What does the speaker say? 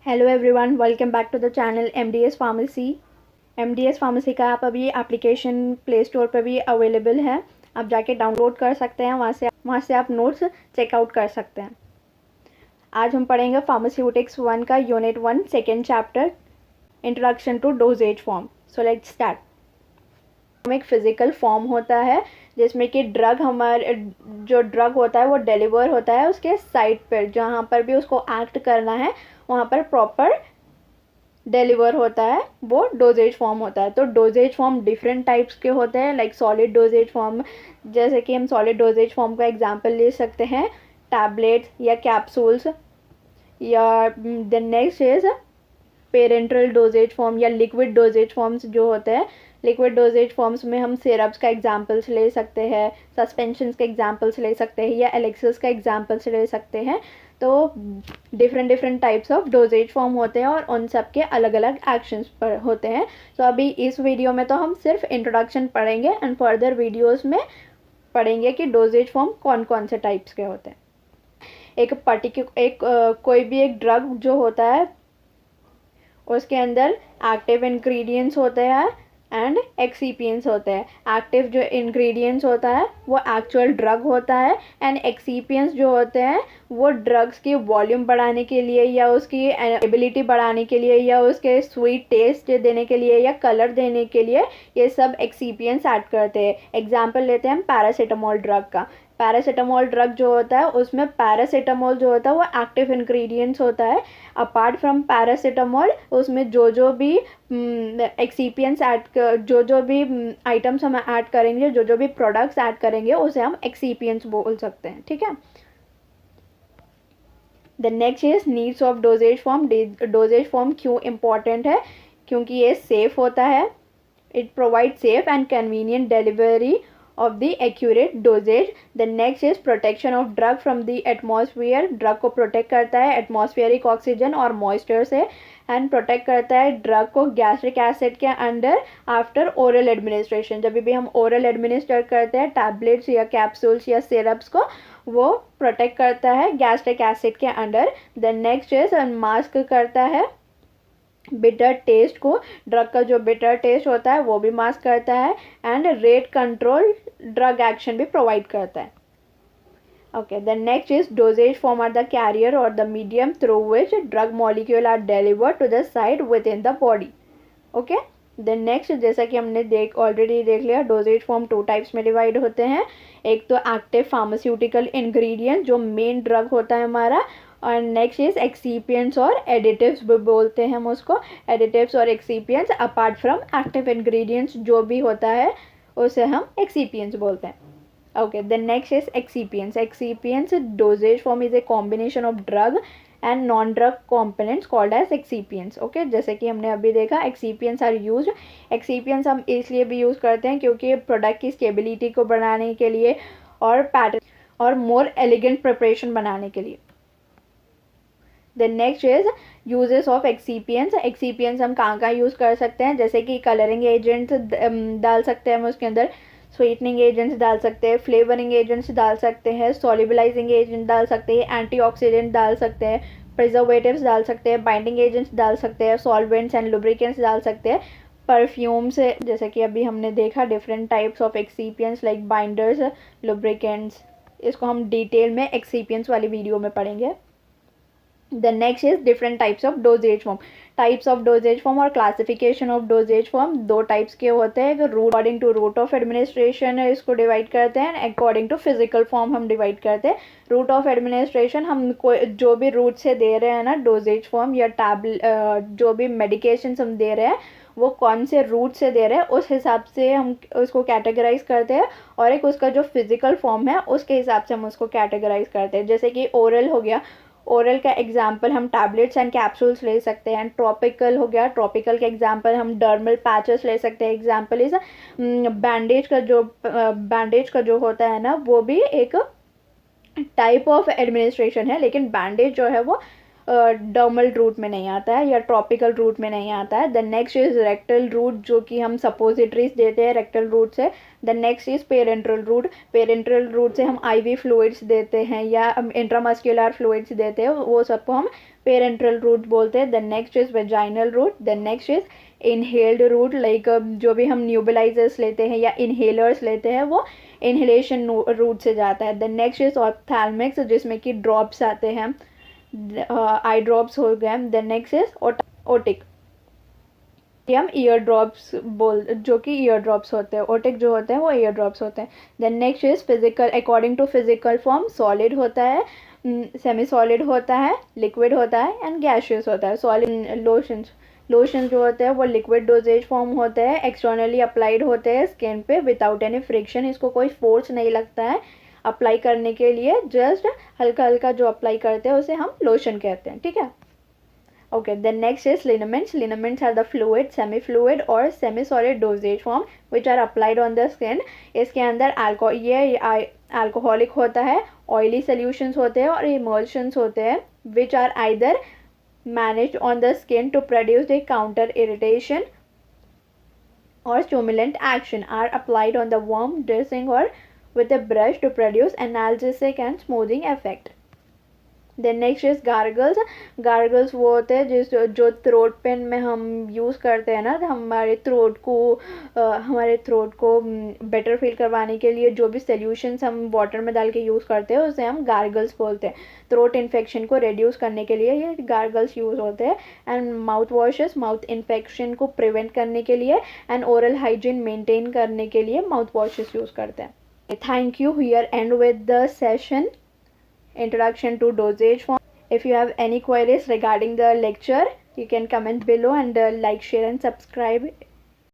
Hello everyone, welcome back to the channel MDS pharmacy. MDS pharmacy का आप अभी application play store पर भी अवेलेबल है। आप जाके डाउनलोड कर सकते हैं, वहाँ से आप नोट्स चेकआउट कर सकते हैं। आज हम पढ़ेंगे फार्मास्यूटिक्स 1 का unit 1 second chapter, introduction to doses form. So let's start. एक फिजिकल फॉर्म होता है जिसमें कि ड्रग हमारे जो ड्रग होता है वो डिलीवर होता है उसके साइट पर, जहाँ पर भी उसको एक्ट करना है वहाँ पर प्रॉपर डिलीवर होता है, वो डोजेज फॉर्म होता है। तो डोजेज फॉर्म डिफरेंट टाइप्स के होते हैं, लाइक सॉलिड डोजेज फॉर्म। जैसे कि हम सॉलिड डोजेज फॉर्म का एग्जांपल ले सकते हैं, टैबलेट्स या कैप्सूल्स, या the next is parenteral doses form या लिक्विड डोजेज फॉर्म्स जो होते हैं। लिक्विड डोजेज फॉर्म्स में हम सिरप्स का एग्जांपल्स ले सकते हैं, सस्पेंशंस के एग्जांपल्स ले सकते हैं, या एलेक्सिस का एग्जांपल्स ले सकते हैं। तो different types of doses form होते हैं और उन सब के अलग अलग एक्शंस पर होते हैं। तो अभी इस वीडियो में तो हम सिर्फ इंट्रोडक्शन पढ़ेंगे एंड फर्दर वीडियोस में पढ़ेंगे कि डोजेज फॉर्म कौन कौन से टाइप्स के होते हैं। कोई भी एक ड्रग जो होता है उसके अंदर एक्टिव इंग्रेडिएंट्स होते हैं एंड एक्सीपियंट्स होते हैं। एक्टिव जो इंग्रेडिएंट्स होता है वो एक्चुअल ड्रग होता है, एंड एक्सीपियंट्स जो होते हैं वो ड्रग्स की वॉल्यूम बढ़ाने के लिए या उसकी एबिलिटी बढ़ाने के लिए या उसके स्वीट टेस्ट देने के लिए या कलर देने के लिए ये सब एक्सीपियंट्स ऐड करते हैं। एग्जाम्पल लेते हैं हम पैरासीटामोल ड्रग का। पैरासीटामोल ड्रग जो होता है उसमें पैरासीटामोल जो होता है वो एक्टिव इंग्रेडिएंट्स होता है। अपार्ट फ्रॉम पैरासीटामोल उसमें जो भी एक्सीपियंट्स जो भी आइटम्स हम ऐड करेंगे, जो भी प्रोडक्ट्स ऐड करेंगे उसे हम एक्सीपियंट्स बोल सकते हैं, ठीक है। The next is needs of doses form. Doses form क्यों इम्पॉर्टेंट है? क्योंकि ये सेफ होता है। It provide safe and convenient delivery of the accurate dosage. The next is protection of drug from the atmosphere. Drug को protect करता है atmospheric oxygen और मॉइस्चर से, एंड प्रोटेक्ट करता है ड्रग को गैस्ट्रिक एसिड के अंडर आफ्टर ओरल एडमिनिस्ट्रेशन। जब भी हम ओरल एडमिनिस्टर करते हैं टैबलेट्स या कैप्सूल्स या सिरप्स को, वो प्रोटेक्ट करता है गैस्ट्रिक एसिड के under. The next is mask करता है बिटर टेस्ट को। ड्रग का जो बिटर टेस्ट होता है वो भी मास्क करता है, and rate control drug action भी प्रोवाइड करता है। Okay, the next is dosage form are the carrier और the medium through which drug molecule are delivered to the site within the body. Okay, the next, जैसा कि हमने already देख लिया, dosage form 2 types में divide होते हैं। एक तो एक्टिव फार्मास्यूटिकल इंग्रेडिएंट जो मेन ड्रग होता है हमारा, और नेक्स्ट इज एक्सीपियंट्स और एडिटिव्स भी बोलते हैं हम उसको। एडिटिव्स और excipients apart from active ingredients जो भी होता है उसे हम एक्सीपियंट्स बोलते हैं। Okay, the next is excipients. Excipients dosage form is a combination of drug and non drug components called as excipients. Okay, जैसे कि हमने अभी देखा एक्सीपियंट्स आर यूज्ड। एक्सीपियंट्स हम इसलिए भी यूज़ करते हैं क्योंकि प्रोडक्ट की स्टेबिलिटी को बढ़ाने के लिए और पैटर्न और मोर एलिगेंट प्रिपरेशन बनाने के लिए। The next is uses of excipients. Excipients हम कहाँ यूज़ कर सकते हैं? जैसे कि कलरिंग एजेंट्स डाल सकते हैं हम उसके अंदर, स्वीटनिंग एजेंट्स डाल सकते हैं, फ्लेवरिंग एजेंट्स डाल सकते हैं, सॉल्युबलाइजिंग एजेंट डाल सकते हैं, एंटीऑक्सीडेंट डाल सकते हैं, प्रिजर्वेटिव्स डाल सकते हैं, बाइंडिंग एजेंट्स डाल सकते हैं, सॉल्वेंट्स एंड लुब्रिकेंट्स डाल सकते हैं, परफ्यूम्स, जैसे कि अभी हमने देखा different types of excipients like binders, lubricants. इसको हम डिटेल में एक्सीपियंट्स वाली वीडियो में पढ़ेंगे। The next is different types of dosage form. Types of dosage form और classification of dosage form 2 types के होते हैं। Route according to route of administration इसको डिवाइड करते हैं, अकॉर्डिंग टू फिजिकल फॉर्म हम डिवाइड करते हैं। रूट ऑफ एडमिनिस्ट्रेशन हम जो भी रूट से दे रहे हैं ना डोजेज फॉर्म या जो भी मेडिकेशन हम दे रहे हैं वो कौन से रूट से दे रहे हैं उस हिसाब से हम उसको कैटेगराइज करते हैं, और एक उसका जो फिजिकल फॉर्म है उसके हिसाब से हम उसको कैटेगराइज करते हैं। जैसे कि ओरल हो गया, ओरल का एग्जाम्पल हम टैबलेट्स एंड कैप्सूल्स ले सकते हैं। ट्रॉपिकल हो गया, ट्रॉपिकल का एग्जाम्पल हम डर्मल पैचेस ले सकते हैं। एग्जाम्पल इज बैंडेज का जो होता है ना वो भी एक टाइप ऑफ एडमिनिस्ट्रेशन है, लेकिन बैंडेज जो है वो डर्मल रूट में नहीं आता है या ट्रॉपिकल रूट में नहीं आता है। The next is rectal route, जो कि हम सपोजिटरीज देते हैं रेक्टल रूट से। The next is parenteral route. Parenteral route से हम आईवी फ्लूइड्स देते हैं या इंट्रामस्कुलर फ्लूइड्स देते हैं, वो सबको हम पेरेंट्रल रूट बोलते हैं. The next is vaginal route. The next is inhaled route, like जो भी हम न्यूबलाइजर्स लेते हैं या इनहेलर्स लेते हैं वो इनहेलेशन रूट से जाता है. द नेक्स्ट इज ऑप्थैल्मिक्स, जिसमें कि ड्रॉप्स आते हैं, आई ड्रॉप्स हो गए. द नेक्स्ट इज ओटिक, हम ईयर ड्रॉप्स जो कि ईयर ड्रॉप्स होते हैं. ओटिक जो होते हैं वो ईयर ड्रॉप्स होते हैं. Then next is physical, according to physical form solid होता है, सेमी सॉलिड होता है, लिक्विड होता है एंड गैशियस होता है. सॉलिड लोशन जो होते हैं वो लिक्विड डोजेज फॉर्म होते हैं, एक्सटर्नली अप्लाइड होते हैं स्किन पे विदाउट एनी फ्रिक्शन. इसको कोई फोर्स नहीं लगता है अप्लाई करने के लिए, जस्ट हल्का हल्का जो अप्लाई करते हैं उसे हम लोशन कहते हैं. ठीक है. Okay, then next is liniments. Liniments are the fluid, semi-fluid और semi-solid dosage form which are applied on the skin. इसके अंदर ये alcoholic होता है, oily solutions होते हैं और emulsions होते हैं which are either managed on the skin to produce the counter irritation or stimulant action, are applied on the warm dressing or with a brush to produce analgesic and smoothing effect. Then next is gargles. Gargles वो होते हैं जो throat pen में हम use करते हैं ना, हमारे थ्रोट को बेटर फील करवाने के लिए जो भी सोल्यूशंस हम वाटर में डाल के यूज़ करते हैं उसे हम गार्गल्स बोलते हैं. थ्रोट इन्फेक्शन को रिड्यूस करने के लिए ये गार्गल्स यूज़ होते हैं. And mouth washes, mouth infection को प्रिवेंट करने के लिए एंड ओरल हाइजीन मेंटेन करने के लिए माउथ वॉशेस यूज़ करते हैं. Thank you. Here and with the session introduction to dosage form. If you have any queries regarding the lecture, you can comment below and like, share and subscribe